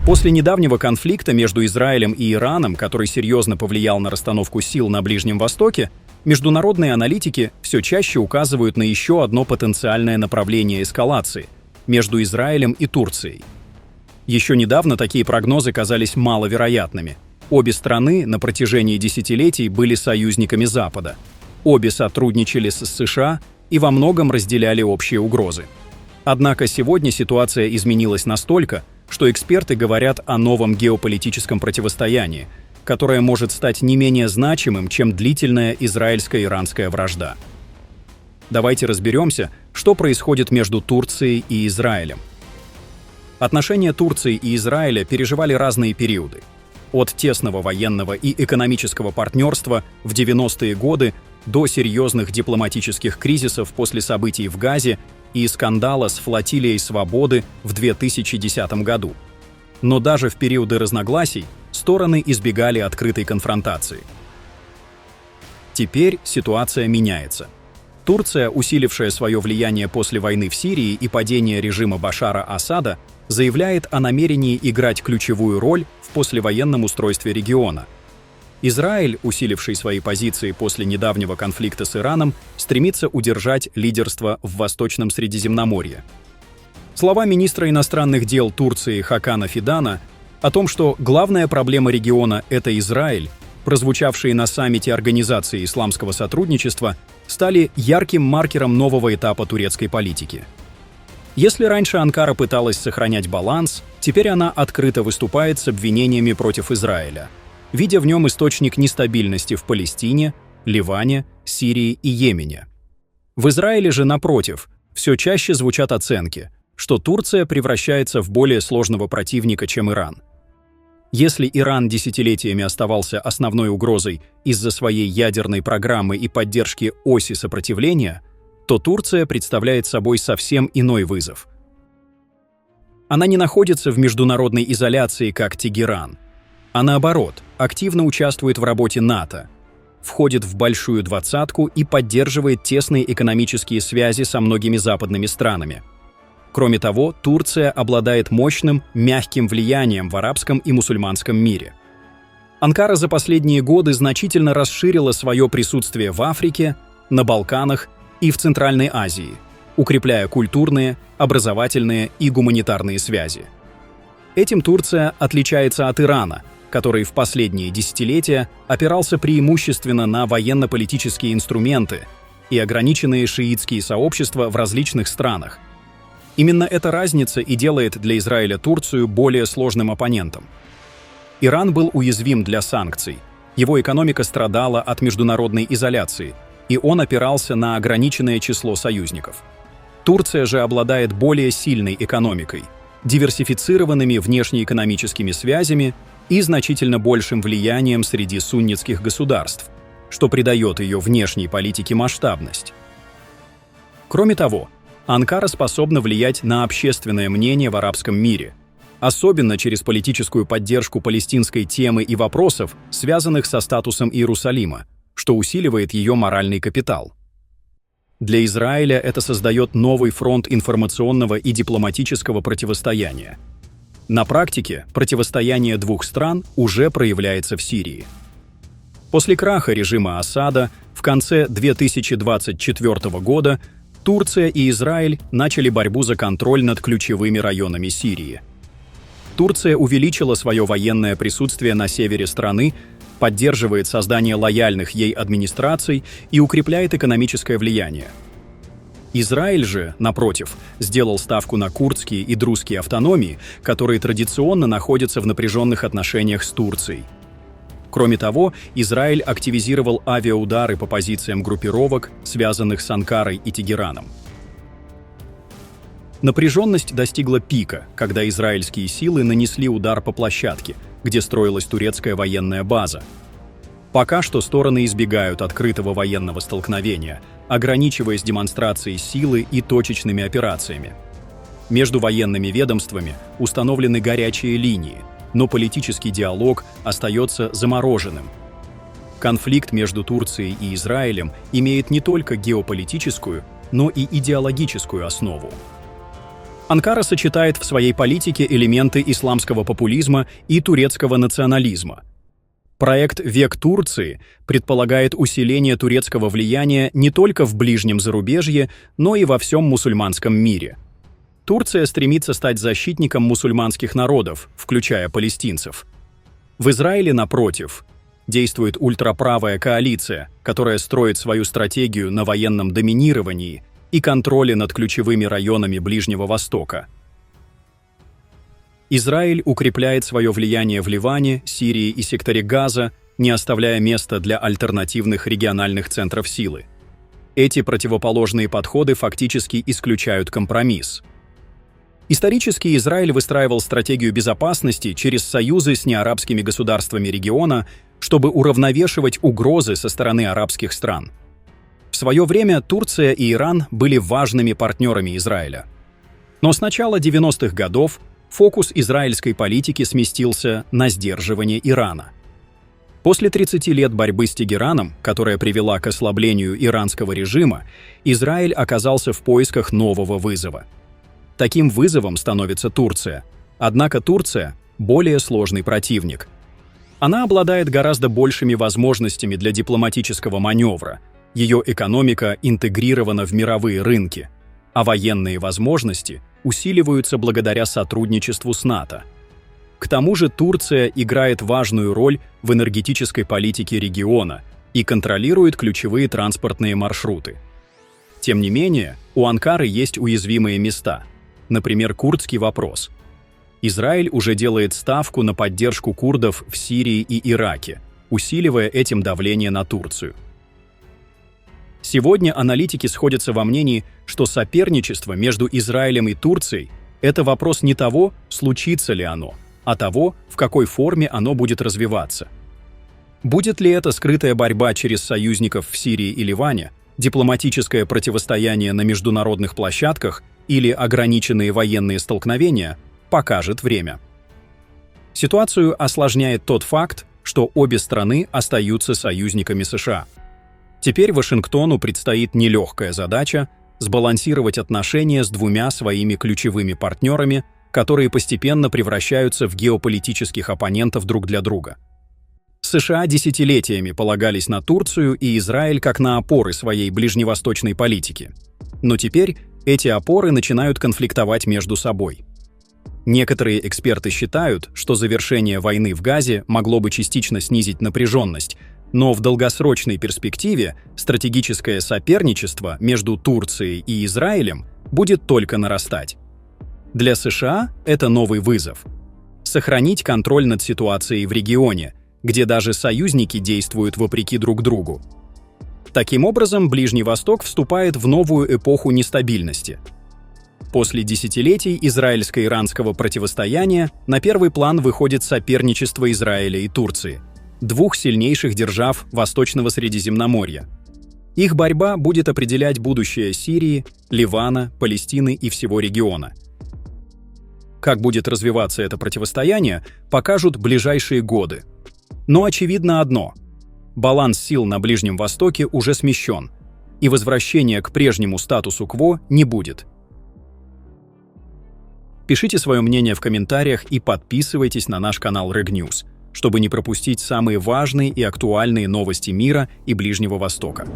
После недавнего конфликта между Израилем и Ираном, который серьезно повлиял на расстановку сил на Ближнем Востоке, международные аналитики все чаще указывают на еще одно потенциальное направление эскалации – между Израилем и Турцией. Еще недавно такие прогнозы казались маловероятными. Обе страны на протяжении десятилетий были союзниками Запада. Обе сотрудничали с США и во многом разделяли общие угрозы. Однако сегодня ситуация изменилась настолько, что эксперты говорят о новом геополитическом противостоянии, которое может стать не менее значимым, чем длительная израильско-иранская вражда. Давайте разберемся, что происходит между Турцией и Израилем. Отношения Турции и Израиля переживали разные периоды. От тесного военного и экономического партнерства в 90-е годы до серьезных дипломатических кризисов после событий в Газе и скандала с флотилией «Свободы» в 2010 году. Но даже в периоды разногласий стороны избегали открытой конфронтации. Теперь ситуация меняется. Турция, усилившая свое влияние после войны в Сирии и падения режима Башара Асада, заявляет о намерении играть ключевую роль в послевоенном устройстве региона. Израиль, усиливший свои позиции после недавнего конфликта с Ираном, стремится удержать лидерство в Восточном Средиземноморье. Слова министра иностранных дел Турции Хакана Фидана о том, что главная проблема региона – это Израиль, прозвучавшие на саммите Организации исламского сотрудничества, стали ярким маркером нового этапа турецкой политики. Если раньше Анкара пыталась сохранять баланс, теперь она открыто выступает с обвинениями против Израиля, видя в нем источник нестабильности в Палестине, Ливане, Сирии и Йемене. В Израиле же, напротив, все чаще звучат оценки, что Турция превращается в более сложного противника, чем Иран. Если Иран десятилетиями оставался основной угрозой из-за своей ядерной программы и поддержки оси сопротивления, то Турция представляет собой совсем иной вызов. Она не находится в международной изоляции, как Тегеран, а наоборот, активно участвует в работе НАТО, входит в Большую двадцатку и поддерживает тесные экономические связи со многими западными странами. Кроме того, Турция обладает мощным, мягким влиянием в арабском и мусульманском мире. Анкара за последние годы значительно расширила свое присутствие в Африке, на Балканах и в Центральной Азии, укрепляя культурные, образовательные и гуманитарные связи. Этим Турция отличается от Ирана, который в последние десятилетия опирался преимущественно на военно-политические инструменты и ограниченные шиитские сообщества в различных странах. Именно эта разница и делает для Израиля Турцию более сложным оппонентом. Иран был уязвим для санкций, его экономика страдала от международной изоляции, и он опирался на ограниченное число союзников. Турция же обладает более сильной экономикой, диверсифицированными внешнеэкономическими связями и значительно большим влиянием среди суннитских государств, что придает ее внешней политике масштабность. Кроме того, Анкара способна влиять на общественное мнение в арабском мире, особенно через политическую поддержку палестинской темы и вопросов, связанных со статусом Иерусалима, что усиливает ее моральный капитал. Для Израиля это создает новый фронт информационного и дипломатического противостояния. На практике противостояние двух стран уже проявляется в Сирии. После краха режима Асада в конце 2024 года Турция и Израиль начали борьбу за контроль над ключевыми районами Сирии. Турция увеличила свое военное присутствие на севере страны, поддерживает создание лояльных ей администраций и укрепляет экономическое влияние. Израиль же, напротив, сделал ставку на курдские и друзские автономии, которые традиционно находятся в напряженных отношениях с Турцией. Кроме того, Израиль активизировал авиаудары по позициям группировок, связанных с Анкарой и Тегераном. Напряженность достигла пика, когда израильские силы нанесли удар по площадке, где строилась турецкая военная база. Пока что стороны избегают открытого военного столкновения, ограничиваясь демонстрацией силы и точечными операциями. Между военными ведомствами установлены горячие линии, но политический диалог остается замороженным. Конфликт между Турцией и Израилем имеет не только геополитическую, но и идеологическую основу. Анкара сочетает в своей политике элементы исламского популизма и турецкого национализма. Проект «Век Турции» предполагает усиление турецкого влияния не только в ближнем зарубежье, но и во всем мусульманском мире. Турция стремится стать защитником мусульманских народов, включая палестинцев. В Израиле, напротив, действует ультраправая коалиция, которая строит свою стратегию на военном доминировании и контроле над ключевыми районами Ближнего Востока. Израиль укрепляет свое влияние в Ливане, Сирии и секторе Газа, не оставляя места для альтернативных региональных центров силы. Эти противоположные подходы фактически исключают компромисс. Исторически Израиль выстраивал стратегию безопасности через союзы с неарабскими государствами региона, чтобы уравновешивать угрозы со стороны арабских стран. В свое время Турция и Иран были важными партнерами Израиля. Но с начала 90-х годов фокус израильской политики сместился на сдерживание Ирана. После 30 лет борьбы с Тегераном, которая привела к ослаблению иранского режима, Израиль оказался в поисках нового вызова. Таким вызовом становится Турция. Однако Турция – более сложный противник. Она обладает гораздо большими возможностями для дипломатического маневра, ее экономика интегрирована в мировые рынки, а военные возможности усиливаются благодаря сотрудничеству с НАТО. К тому же Турция играет важную роль в энергетической политике региона и контролирует ключевые транспортные маршруты. Тем не менее, у Анкары есть уязвимые места, например, курдский вопрос. Израиль уже делает ставку на поддержку курдов в Сирии и Ираке, усиливая этим давление на Турцию. Сегодня аналитики сходятся во мнении, что соперничество между Израилем и Турцией – это вопрос не того, случится ли оно, а того, в какой форме оно будет развиваться. Будет ли это скрытая борьба через союзников в Сирии и Ливане, дипломатическое противостояние на международных площадках или ограниченные военные столкновения, покажет время. Ситуацию осложняет тот факт, что обе страны остаются союзниками США. Теперь Вашингтону предстоит нелегкая задача сбалансировать отношения с двумя своими ключевыми партнерами, которые постепенно превращаются в геополитических оппонентов друг для друга. США десятилетиями полагались на Турцию и Израиль как на опоры своей ближневосточной политики. Но теперь эти опоры начинают конфликтовать между собой. Некоторые эксперты считают, что завершение войны в Газе могло бы частично снизить напряженность, но в долгосрочной перспективе стратегическое соперничество между Турцией и Израилем будет только нарастать. Для США это новый вызов – сохранить контроль над ситуацией в регионе, где даже союзники действуют вопреки друг другу. Таким образом, Ближний Восток вступает в новую эпоху нестабильности. После десятилетий израильско-иранского противостояния на первый план выходит соперничество Израиля и Турции, двух сильнейших держав Восточного Средиземноморья. Их борьба будет определять будущее Сирии, Ливана, Палестины и всего региона. Как будет развиваться это противостояние, покажут ближайшие годы. Но очевидно одно – баланс сил на Ближнем Востоке уже смещен, и возвращения к прежнему статусу кво не будет. Пишите свое мнение в комментариях и подписывайтесь на наш канал RegNews, чтобы не пропустить самые важные и актуальные новости мира и Ближнего Востока.